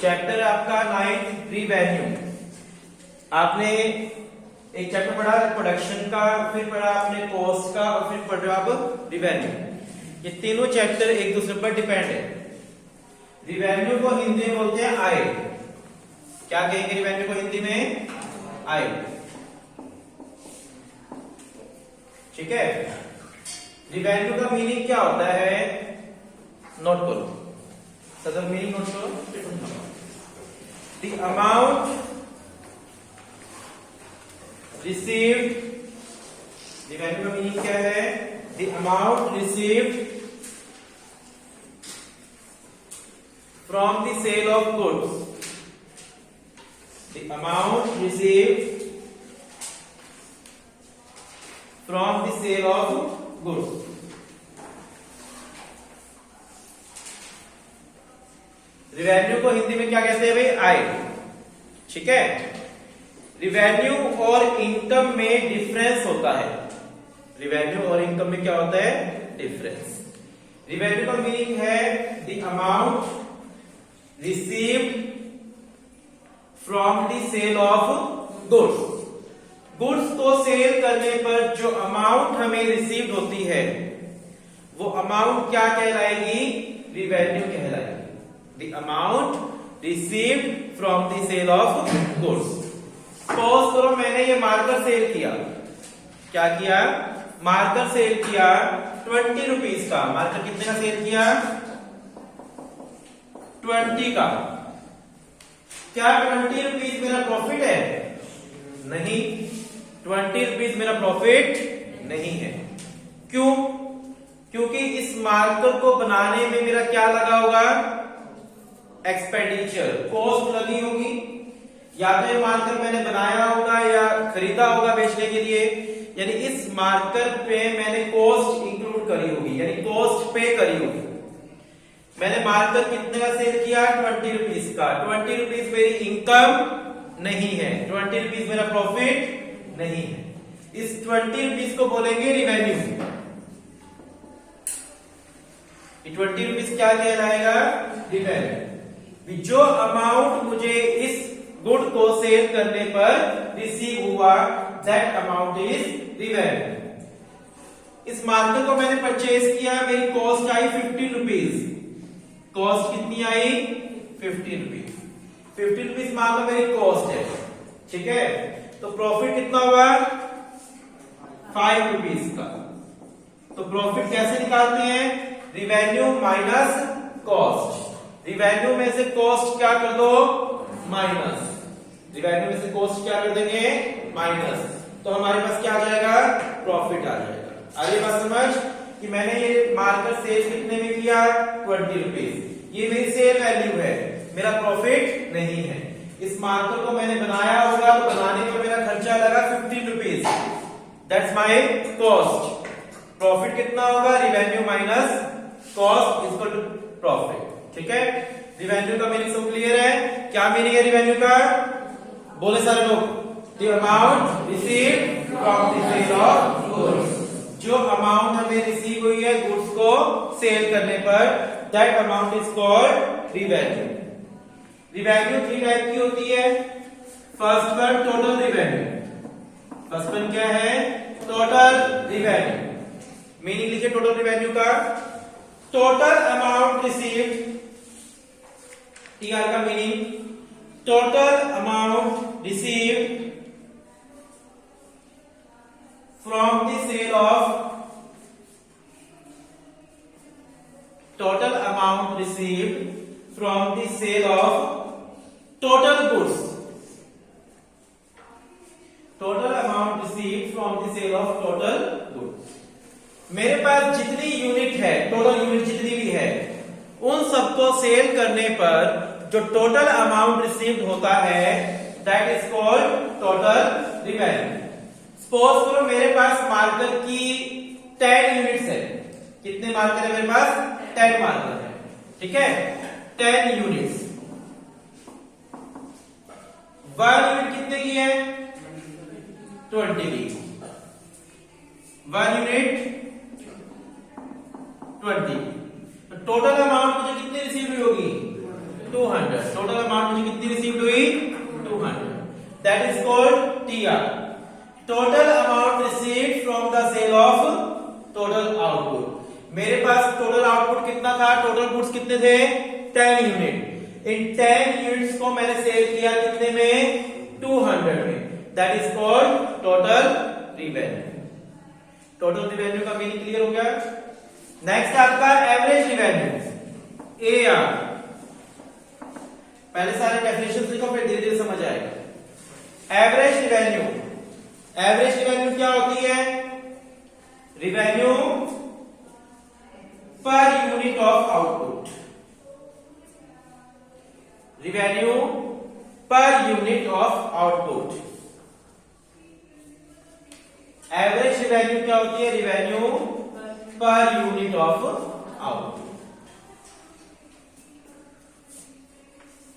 Chapter आपका 9 revenue. आपने एक चैप्टर पढ़ा प्रोडक्शन का, फिर पढ़ा आपने कॉस्ट का और फिर पढ़ा अब रिवेन्यू। ये तीनों चैप्टर एक दूसरे पर डिपेंड है। रिवेन्यू को हिंदी में बोलते हैं आय। क्या कहेंगे रिवेन्यू को हिंदी में? आय। ठीक है। रिवेन्यू का मीनिंग क्या होता है? नोट करो, सदर मीनिंग नोट करो। The amount received, revenue का मीनिंग क्या है? The amount received from the sale of goods. The amount received from the sale of goods. Revenue को हिंदी में क्या कहते हैं भाई? आय। ठीक है। रिवेन्यू और इनकम में डिफरेंस होता है। रिवेन्यू और इनकम में क्या होता है? डिफरेंस। रिवेन्यू का मीनिंग है the amount received from the sale of goods. Goods को सेल करने पर जो अमाउंट हमें रिसीव्ड होती है वो अमाउंट क्या कहलाएगी? रिवेन्यू कहलाएगी। The amount received from the sale of goods. Suppose करो मैंने ये मार्कर सेल किया। क्या किया? मार्कर सेल किया 20 रुपीज का। मार्कर कितने का सेल किया? 20 का। क्या 20 रुपीज मेरा प्रॉफिट है? नहीं, 20 रुपीज मेरा प्रॉफिट नहीं है। क्यों? क्योंकि इस मार्कर को बनाने में मेरा क्या लगा होगा? एक्सपेंडिचर, कॉस्ट लगी होगी। या तो ये मार्कर मैंने बनाया होगा या खरीदा होगा बेचने के लिए, यानी इस मार्कर पे मैंने कॉस्ट इंक्लूड करी होगी, यानी कॉस्ट पे करी होगी। मैंने मार्कर कितने का सेल किया? 20 रुपीज का। 20 रुपीज मेरी इनकम नहीं है, 20 रुपीज मेरा प्रॉफिट नहीं है। इस 20 रुपीज को बोलेंगे रिवेन्यू। 20 रुपीज क्या कहलाएगा? रिवेन्यू। जो अमाउंट मुझे इस गुड को सेल करने पर रिसीव हुआ, दैट अमाउंट इज रिवेन्यू। इस मार्कर को मैंने परचेज किया, मेरी कॉस्ट आई 50 रुपीज। कॉस्ट कितनी आई? 50 रुपीज। 50 रुपीज मान लो मेरी कॉस्ट है। ठीक है। तो प्रॉफिट कितना हुआ? 5 रुपीज का। तो प्रॉफिट कैसे निकालते हैं? Revenue minus cost. रिवेन्यू में से कॉस्ट क्या कर दो? माइनस। रिवेन्यू में से कॉस्ट क्या कर देंगे? माइनस। तो हमारे पास क्या आ जाएगा? प्रॉफिट आ जाएगा। आगे बात समझ कि मैंने ये मार्कर सेल कितने में किया? 20 रुपीज। ये मेरी सेल वैल्यू है, मेरा प्रॉफिट नहीं है। इस मार्कर को मैंने बनाया होगा तो बनाने पर मेरा खर्चा लगा 50 rupees. That's my cost. Profit कितना होगा? Revenue minus cost equal to profit. ठीक है। रिवेन्यू का मीनिंग सब क्लियर है? क्या मीनिंग है रिवेन्यू का? बोले सारे लोग। The amount received from the sale of goods. जो अमाउंट हमें रिसीव हुई है गुड्स को सेल करने पर, that amount is called revenue. Revenue 3 type की होती है। First one total revenue. First one क्या है? Total revenue. मीनिंग लिखिए टोटल रिवेन्यू का। टोटल अमाउंट रिसीव्ड, टीआर का meaning total amount received from the sale of, total amount received from the sale of total goods. Total amount received from the sale of total goods. मेरे पास जितनी unit है, total unit जितनी भी है, उन सबको सेल करने पर जो टोटल अमाउंट रिसीव्ड होता है, that is called total revenue. Suppose करो मेरे पास मार्कर की 10 यूनिट्स है। कितने मार्कर है मेरे पास? 10 मार्कर है। ठीक है। 10 यूनिट्स। 1 यूनिट कितने की है? 20 की। 1 यूनिट 20। तो टोटल अमाउंट मुझे कितनी रिसीव हुई होगी? 200, टोटल अमाउंट मुझे कितनी रिसीव्ड हुई 200, that is called TR, total amount received from the sale of total output. मेरे पास टोटल आउटपुट कितना था, टोटल गुड्स कितने थे 10 यूनिट, इन 10 यूनिट्स को मैंने सेल किया कितने में 200 में, that is called total revenue. Total revenue का मीनिंग क्लियर हो गया। नेक्स्ट आपका एवरेज रिवेन्यू AR, पहले सारे डेफिनेशन लिखो फिर धीरे धीरे समझ आएगा। एवरेज रिवेन्यू, एवरेज रिवेन्यू क्या होती है, revenue per unit of output, revenue per unit of output. Average revenue क्या होती है, revenue per unit of output.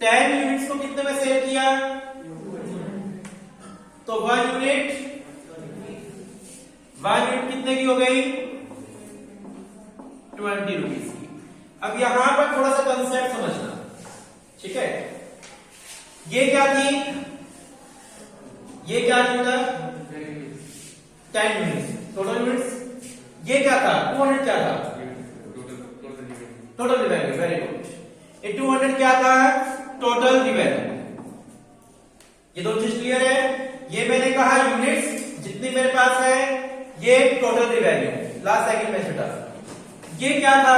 10 units को कितने में सेल किया, तो 1 यूनिट कितने की हो गई 20 रुपीज की। अब यहां पर थोड़ा सा कंसेप्ट समझना, ठीक है। ये क्या थी, ये क्या था 10 यूनिट्स टोटल यूनिट्स, ये क्या था 200 क्या था टोटल रिवेन्यू, वेरी गुड। ये 200 क्या था टोटल रिवेन्यू। ये दो चीज क्लियर है। ये मैंने कहा यूनिट्स जितनी मेरे पास है, ये टोटल रिवेन्यू, लास्ट सेकंड में छटा। ये क्या था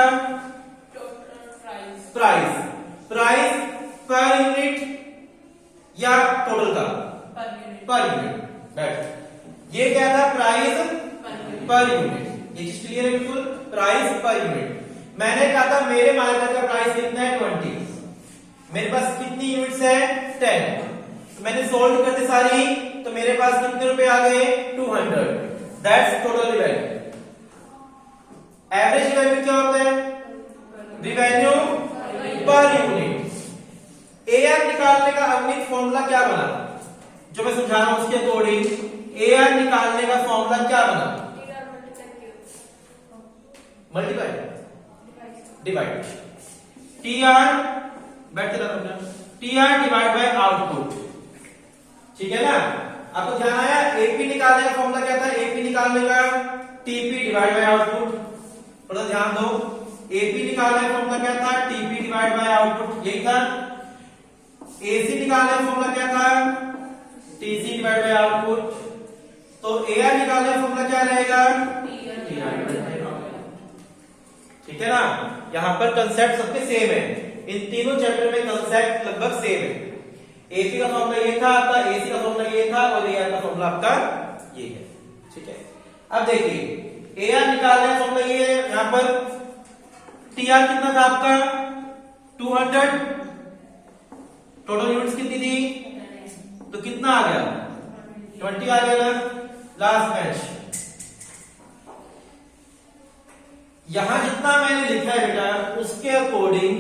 प्राइस, प्राइस पर यूनिट या टोटल का पर यूनिट, बैठ। ये क्या था प्राइस पर यूनिट, ये चीज क्लियर है बिल्कुल, प्राइस पर यूनिट। मैंने कहा था मेरे मार्केट का प्राइस कितना है 20, मेरे पास कितनी यूनिट्स है 10, तो मैंने सोल्ड करते सारी, तो मेरे पास कितने रुपए आ गए 200, that's total revenue. Average revenue क्या होता है, रिवेन्यू पर यूनिट। AR निकालने का अगली फॉर्मूला क्या बना, जो मैं समझा रहा हूं उसके अकॉर्डिंग AR निकालने का फॉर्मूला क्या बना, मल्टीप्लाई डिवाइड, TR बैठते रहो, TR डिवाइड बाय आउटपुट, ठीक है ना। आपको ध्यान आया, AP निकालने का फॉर्मूला क्या था, AP निकालने का TP डिवाइड बाय आउटपुट, थोड़ा ध्यान दो। AP निकालने का फॉर्मूला क्या था, TP डिवाइड बाय आउटपुट, यही था। AC निकालने का फॉर्मूला क्या था, TC डिवाइड बाय आउटपुट। तो AR निकालने का फॉर्मूला क्या रहेगा, ठीक है ना। यहां पर कंसेप्ट सबके सेम है, इन तीनों चैप्टर में कंसेप्ट लगभग सेम है। AP का फॉर्मूला ये था आपका, AC का फॉर्मूला ये था, और AR का फॉर्मूला आपका ये है, ठीक है। अब देखिए AR निकालने का फॉर्मूला ये है, यहां पर TR कितना था आपका 200, टोटल यूनिट्स कितनी थी, तो कितना आ गया 20 आ गया ना, लास्ट मैच। यहां जितना मैंने लिखा है बेटा, उसके अकॉर्डिंग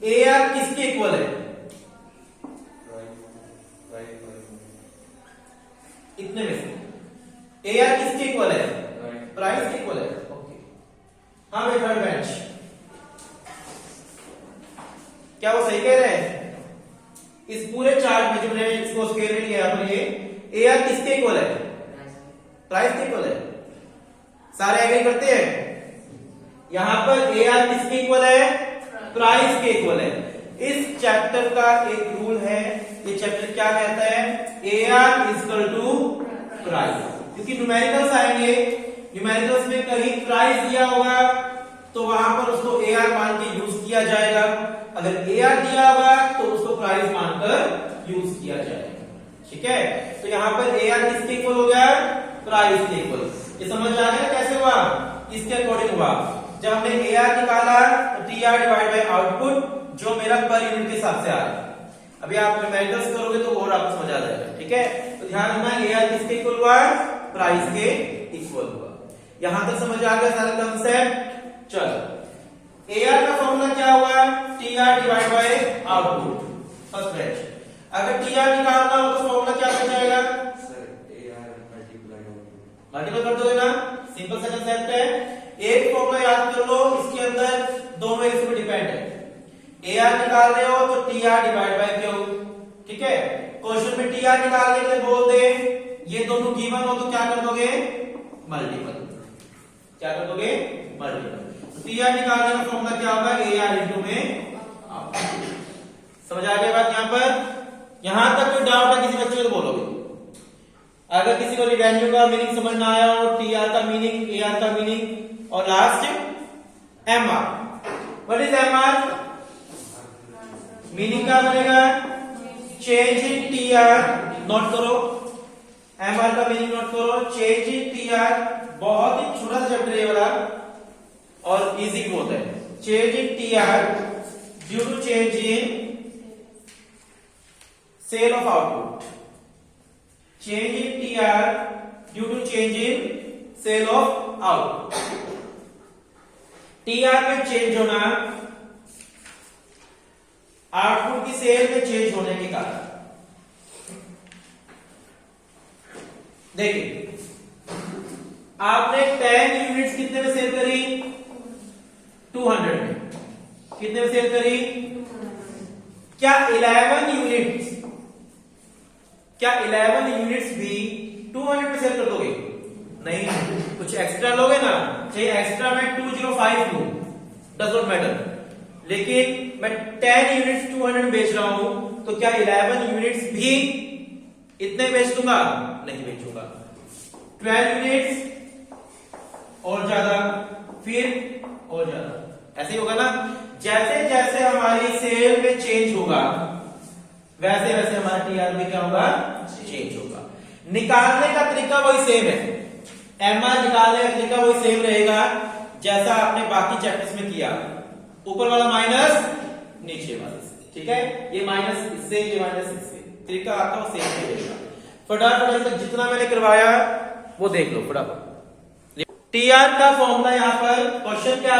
AR किसके इक्वल है, इतने में से AR किसके इक्वल है, प्राइस के इक्वल है, ओके। हाँ भाई थर्ड बेंच, क्या वो सही कह रहे हैं, इस पूरे चार्ट में जो मैंने इसको स्क्वायर में लिया है, ये AR किसके इक्वल है, प्राइस के इक्वल है, सारे एग्री करते हैं। यहां पर AR किसके इक्वल है, प्राइस के इक्वल है। इस चैप्टर का एक रूल है, ये चैप्टर क्या कहता है, AR इक्वल टू प्राइस, क्योंकि न्यूमेरिकल्स आएंगे, न्यूमेरिकल्स में कहीं प्राइस दिया होगा तो वहां पर उसको AR मान के यूज किया जाएगा, अगर AR दिया होगा तो उसको प्राइस मानकर यूज किया जाएगा, ठीक है। तो यहां पर AR किसके इक्वल हो गया, प्राइस के इक्वल। ये समझ आ गया कैसे हुआ, इसके अकॉर्डिंग हुआ। जब हमने AR निकाला तो TR डिवाइड बाय आउटपुट, जो मेरा पर यूनिट के हिसाब से आ रहा है। अभी आप न्यूमेरिकल्स करोगे तो और आपको समझ आ जाएगा, ठीक है। तो ध्यान रखना AR किसके इक्वल हुआ, प्राइस के इक्वल हुआ। यहां तक समझ आ गया सारा कंसेप्ट। चलो AR का फॉर्मूला क्या हुआ, TR divide by output, first batch. अगर TR निकालना हो तो फॉर्मूला क्या बन जाएगा, मल्टीप्लाई कर दोगे ना, सिंपल सा कंसेप्ट है। एक फॉर्मूला याद कर लो, इसके अंदर दोनों इसमें डिपेंड है। AR निकाल रहे हो तो TR डिवाइड बाय Q, ठीक है। क्वेश्चन में TR निकालने के लिए बोल दे, ये दोनों गिवन हो तो क्या कर दोगे, मल्टीपल, क्या कर दोगे, मल्टीपल। TR निकालने का फॉर्मूला क्या होगा, AR इंटू में। समझ आ गया बात यहाँ पर? यहां तक कोई डाउट है किसी बच्चे को बोलोगे? अगर किसी को रिवेन्यू का मीनिंग समझ ना आया हो, TR का मीनिंग, AR का मीनिंग और last MR। What is MR? Meaning क्या बनेगा, चेंज इन TR। नोट करो, MR का मीनिंग नोट करो, चेंज इन TR। बहुत ही छोटा सा चैप्टर है वाला और इजी बहुत है। Change in TR due to change in sale of output. Change in TR due to change in sale of output. TR में चेंज होना आउटपुट की सेल में चेंज होने के कारण। देखिए, आपने 10 यूनिट्स कितने में सेल करी, 200 में। कितने में सेल करी, क्या 11 यूनिट्स, क्या 11 यूनिट्स भी 200 में सेल कर दोगे? नहीं, कुछ एक्स्ट्रा लोगे ना, चाहे एक्स्ट्रा में 205 लूं, डज नॉट मैटर। लेकिन मैं 10 यूनिट्स 200 में बेच रहा हूं तो क्या 11 यूनिट्स भी इतने बेच दूंगा? नहीं बेचूंगा। 12 यूनिट्स और ज्यादा, फिर और ज्यादा, ऐसे ही होगा ना। जैसे जैसे हमारी सेल में चेंज होगा वैसे वैसे हमारा TR भी क्या होगा, चेंज होगा। निकालने का तरीका वही सेम है, MR निकालने का तरीका वही सेम रहेगा जैसा आपने बाकी चैप्टर्स में किया। ऊपर वाला माइनस, नीचे वाला, ठीक है। ये माइनस इससे, ये माइनस इससे, तरीका आपका वो सेम रहेगा। फटाफट तक जितना मैंने करवाया वो देख लो फटाफट। TR का फॉर्मूला यहाँ पर क्वेश्चन क्या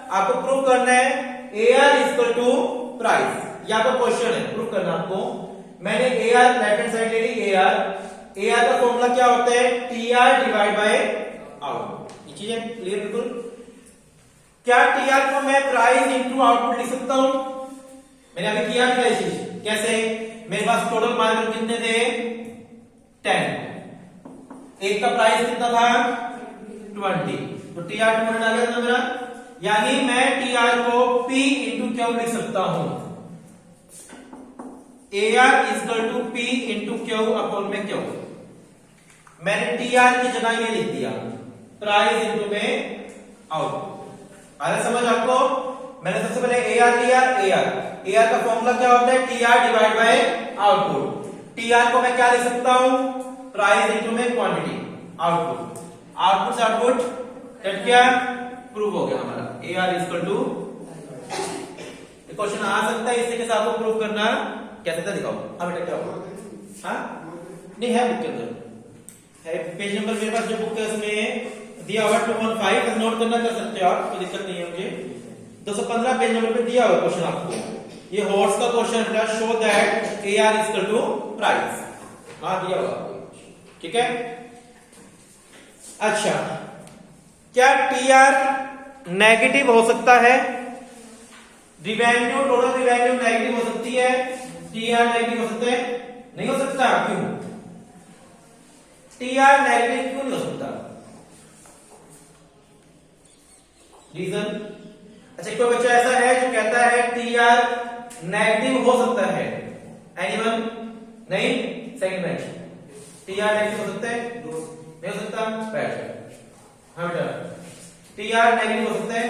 आपको प्रूव करना है, AR इक्वल टू प्राइस। यहाँ पर क्वेश्चन है, प्रूव करना आपको। मैंने AR लेफ्ट हैंड साइड ले ली, AR का फॉर्मूला क्या होता है, TR डिवाइड बाय आउटपुट। ये चीज है क्लियर बिल्कुल? क्या TR को मैं प्राइस इंटू आउटपुट लिख सकता हूं? मैंने अभी किया था ये चीज। कैसे? मेरे पास टोटल मार्केट कितने थे, 10। एक का प्राइस कितना था, 20, तो TR 200 आ गया था मेरा। यानी मैं TR को P इंटू Q लिख सकता हूं। AR equal to P into Q upon में Q। मैंने TR की जगह ये लिख दिया, प्राइस इंटू में आउटपुट। अरे समझ आपको? मैंने सबसे पहले AR लिया, AR का फॉर्मूला क्या होता है, TR divide by output. TR को मैं क्या लिख सकता हूं, प्राइस इंटू में क्वांटिटी, आउटपुट। आउटपुट से आउटपुट कट गया, प्रूव हो गया हमारा AR इक्वल टू। क्वेश्चन आ सकता है, इससे कैसे आपको प्रूव करना कैसे था दिखाओ। हाँ बेटा क्या होगा, हाँ नहीं है बुक के अंदर है, पेज नंबर मेरे पास जो बुक है उसमें दिया हुआ 215, नोट करना कर सकते हो आप, कोई दिक्कत नहीं है मुझे। 215 पेज नंबर पे दिया हुआ क्वेश्चन आपको। ये हॉर्स का क्वेश्चन है, show that AR equal to price. हाँ दिया हुआ, ठीक है। अच्छा, क्या TR नेगेटिव हो सकता है? रिवेन्यू, टोटल रिवेन्यू नेगेटिव हो सकती है, TR नेगेटिव हो सकता है? नहीं हो सकता। क्यों? TR नेगेटिव क्यों नहीं हो सकता? रीजन? अच्छा, कोई बच्चा ऐसा है जो कहता है TR नेगेटिव हो सकता है? एनीवन? नहीं? सेकंड बेंच, TR नेगेटिव हो सकता है? नहीं हो सकता। बैठ। हाँ बेटा, TR नेगेटिव हो सकता है?